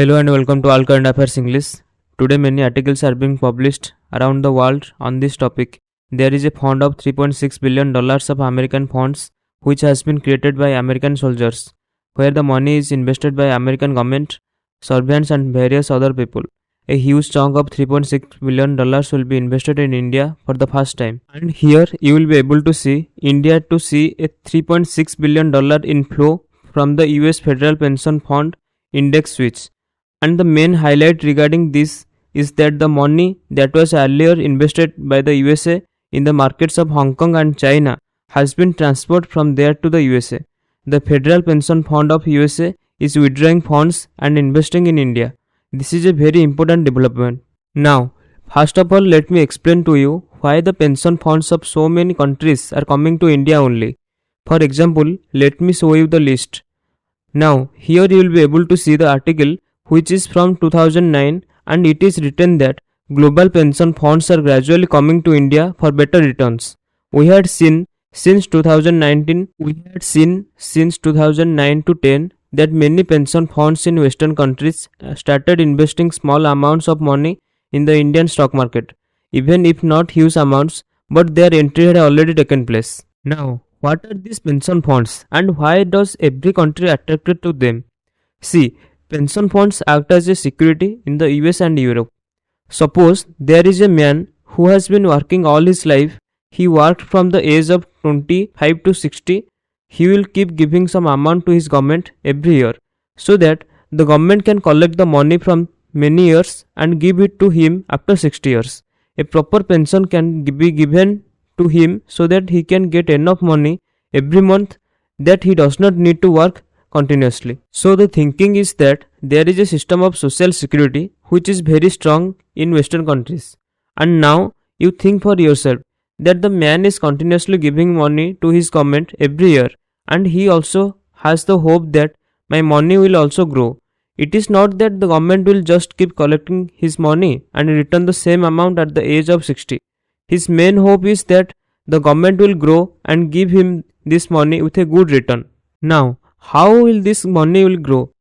Hello and welcome to All Current Affairs English. Today many articles are being published around the world on this topic. There is a fund of $3.6 billion of American funds which has been created by American soldiers, where the money is invested by American government, servants and various other people. A huge chunk of $3.6 billion will be invested in India for the first time. And here you will be able to see India to see a $3.6 billion inflow from the US Federal Pension Fund index switch. And the main highlight regarding this is that the money that was earlier invested by the USA in the markets of Hong Kong and China has been transferred from there to the USA. The Federal Pension Fund of USA is withdrawing funds and investing in India. This is a very important development. Now, first of all, let me explain to you why the pension funds of so many countries are coming to India only. For example, let me show you the list. Now, here you will be able to see the article which is from 2009, and it is written that global pension funds are gradually coming to India for better returns. We had seen since 2009 to 10 that many pension funds in Western countries started investing small amounts of money in the Indian stock market, even if not huge amounts, but their entry had already taken place. Now, what are these pension funds and why does every country attracted to them? See, pension funds act as a security in the US and Europe. Suppose there is a man who has been working all his life. He worked from the age of 25 to 60. He will keep giving some amount to his government every year so that the government can collect the money from many years and give it to him after 60 years. A proper pension can be given to him so that he can get enough money every month that he does not need to work continuously. So the thinking is that there is a system of social security which is very strong in Western countries. And now you think for yourself that the man is continuously giving money to his government every year and he also has the hope that my money will also grow. It is not that the government will just keep collecting his money and return the same amount at the age of 60. His main hope is that the government will grow and give him this money with a good return. Now, how will this money will grow?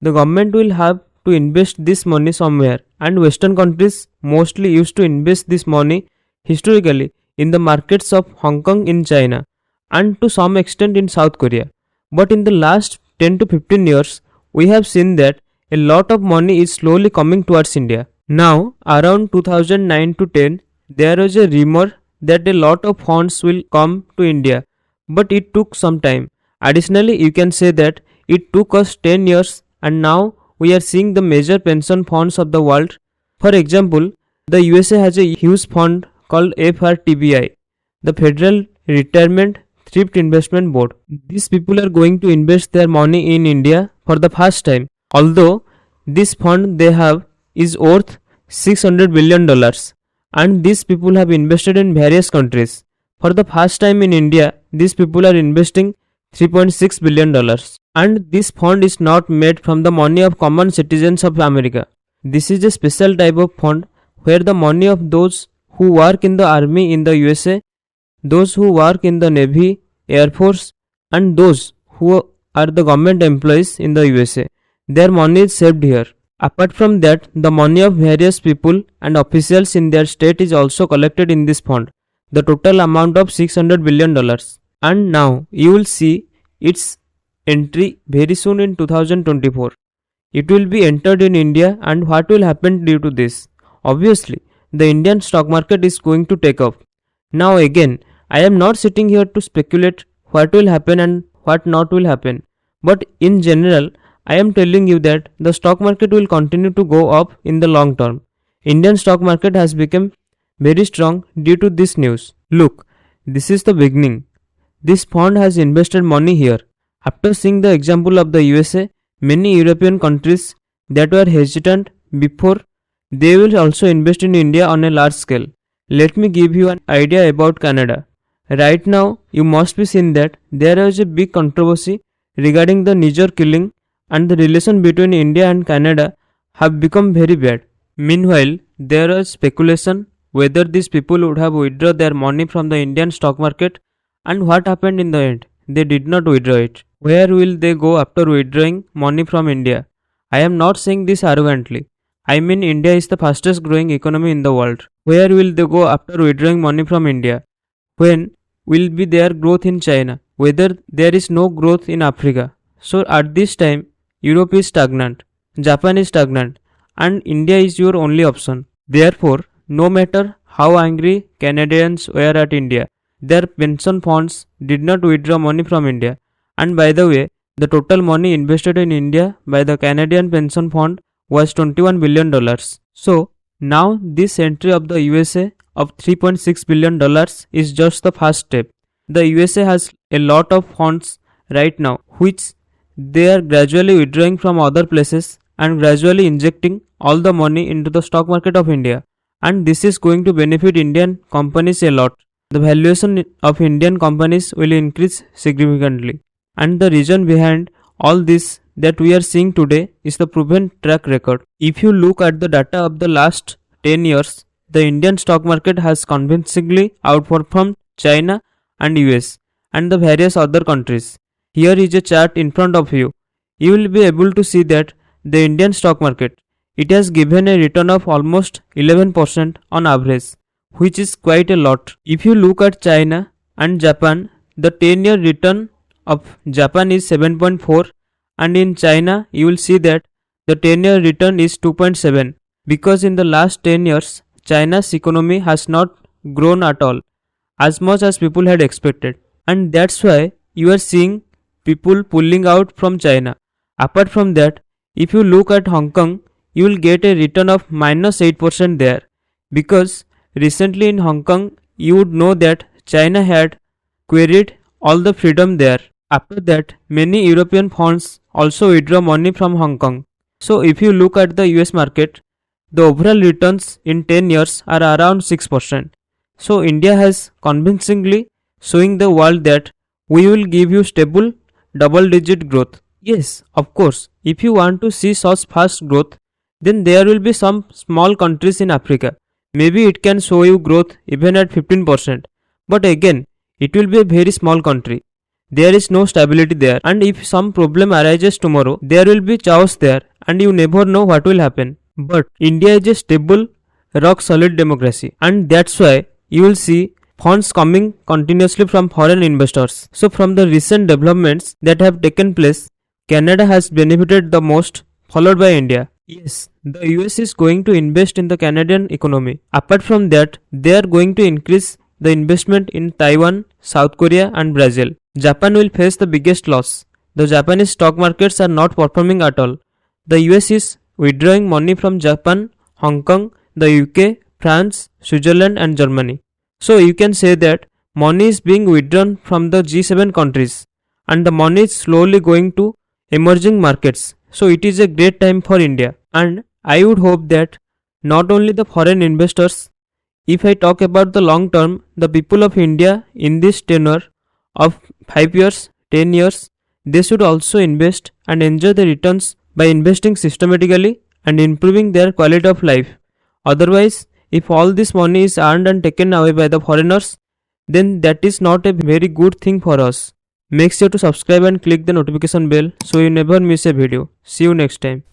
The government will have to invest this money somewhere, and Western countries mostly used to invest this money historically in the markets of Hong Kong in China and to some extent in South Korea. But in the last 10 to 15 years, we have seen that a lot of money is slowly coming towards India. Now, around 2009 to 10, there was a rumor that a lot of funds will come to India, but it took some time. Additionally, you can say that it took us 10 years and now we are seeing the major pension funds of the world. For example, the USA has a huge fund called FRTBI, the Federal Retirement Thrift Investment Board. These people are going to invest their money in India for the first time. Although this fund they have is worth $600 billion and these people have invested in various countries. For the first time in India, these people are investing $3.6 billion. And this fund is not made from the money of common citizens of America. This is a special type of fund where the money of those who work in the army in the USA, those who work in the Navy, Air Force and those who are the government employees in the USA, their money is saved here. Apart from that, the money of various people and officials in their state is also collected in this fund. The total amount of $600 billion. And now you will see its entry very soon in 2024. It will be entered in India, and what will happen due to this? Obviously, the Indian stock market is going to take off. Now again, I am not sitting here to speculate what will happen and what not will happen. But in general, I am telling you that the stock market will continue to go up in the long term. Indian stock market has become very strong due to this news. Look, this is the beginning. This fund has invested money here. After seeing the example of the USA, many European countries that were hesitant before, they will also invest in India on a large scale. Let me give you an idea about Canada. Right now, you must be seen that there is a big controversy regarding the Niger killing and the relation between India and Canada have become very bad. Meanwhile, there is speculation whether these people would have withdrawn their money from the Indian stock market. And what happened in the end? They did not withdraw it. Where will they go after withdrawing money from India? I am not saying this arrogantly. I mean, India is the fastest growing economy in the world. Where will they go after withdrawing money from India? When will be their growth in China? Whether there is no growth in Africa? So at this time, Europe is stagnant, Japan is stagnant, and India is your only option. Therefore, no matter how angry Canadians were at India, their pension funds did not withdraw money from India. And by the way, the total money invested in India by the Canadian pension fund was $21 billion. So, now this entry of the USA of $3.6 billion is just the first step. The USA has a lot of funds right now, which they are gradually withdrawing from other places and gradually injecting all the money into the stock market of India. And this is going to benefit Indian companies a lot. The valuation of Indian companies will increase significantly. And the reason behind all this that we are seeing today is the proven track record. If you look at the data of the last 10 years, the Indian stock market has convincingly outperformed China and US and the various other countries. Here is a chart in front of you. You will be able to see that the Indian stock market, it has given a return of almost 11% on average, which is quite a lot. If you look at China and Japan, the 10-year return of Japan is 7.4, and in China you will see that the 10-year return is 2.7, because in the last 10 years China's economy has not grown at all as much as people had expected, and that's why you are seeing people pulling out from China. Apart from that, if you look at Hong Kong, you will get a return of minus 8% there, because recently in Hong Kong you would know that China had queried all the freedom there. After that, many European funds also withdraw money from Hong Kong. So if you look at the US market, the overall returns in 10 years are around 6%. So India has convincingly showing the world that we will give you stable double-digit growth. Yes, of course, if you want to see such fast growth, then there will be some small countries in Africa. Maybe it can show you growth even at 15%. But again, it will be a very small country. There is no stability there, and if some problem arises tomorrow, there will be chaos there and you never know what will happen. But India is a stable, rock solid democracy, and that's why you will see funds coming continuously from foreign investors. So from the recent developments that have taken place, Canada has benefited the most, followed by India. Yes, the US is going to invest in the Canadian economy. Apart from that, they are going to increase the investment in Taiwan, South Korea and Brazil. Japan will face the biggest loss. The Japanese stock markets are not performing at all. The US is withdrawing money from Japan, Hong Kong, the UK, France, Switzerland and Germany. So you can say that money is being withdrawn from the G7 countries and the money is slowly going to emerging markets. So it is a great time for India, and I would hope that not only the foreign investors, if I talk about the long term, the people of India in this tenure of 5 years, 10 years, they should also invest and enjoy the returns by investing systematically and improving their quality of life. Otherwise, if all this money is earned and taken away by the foreigners, then that is not a very good thing for us. Make sure to subscribe and click the notification bell so you never miss a video. See you next time.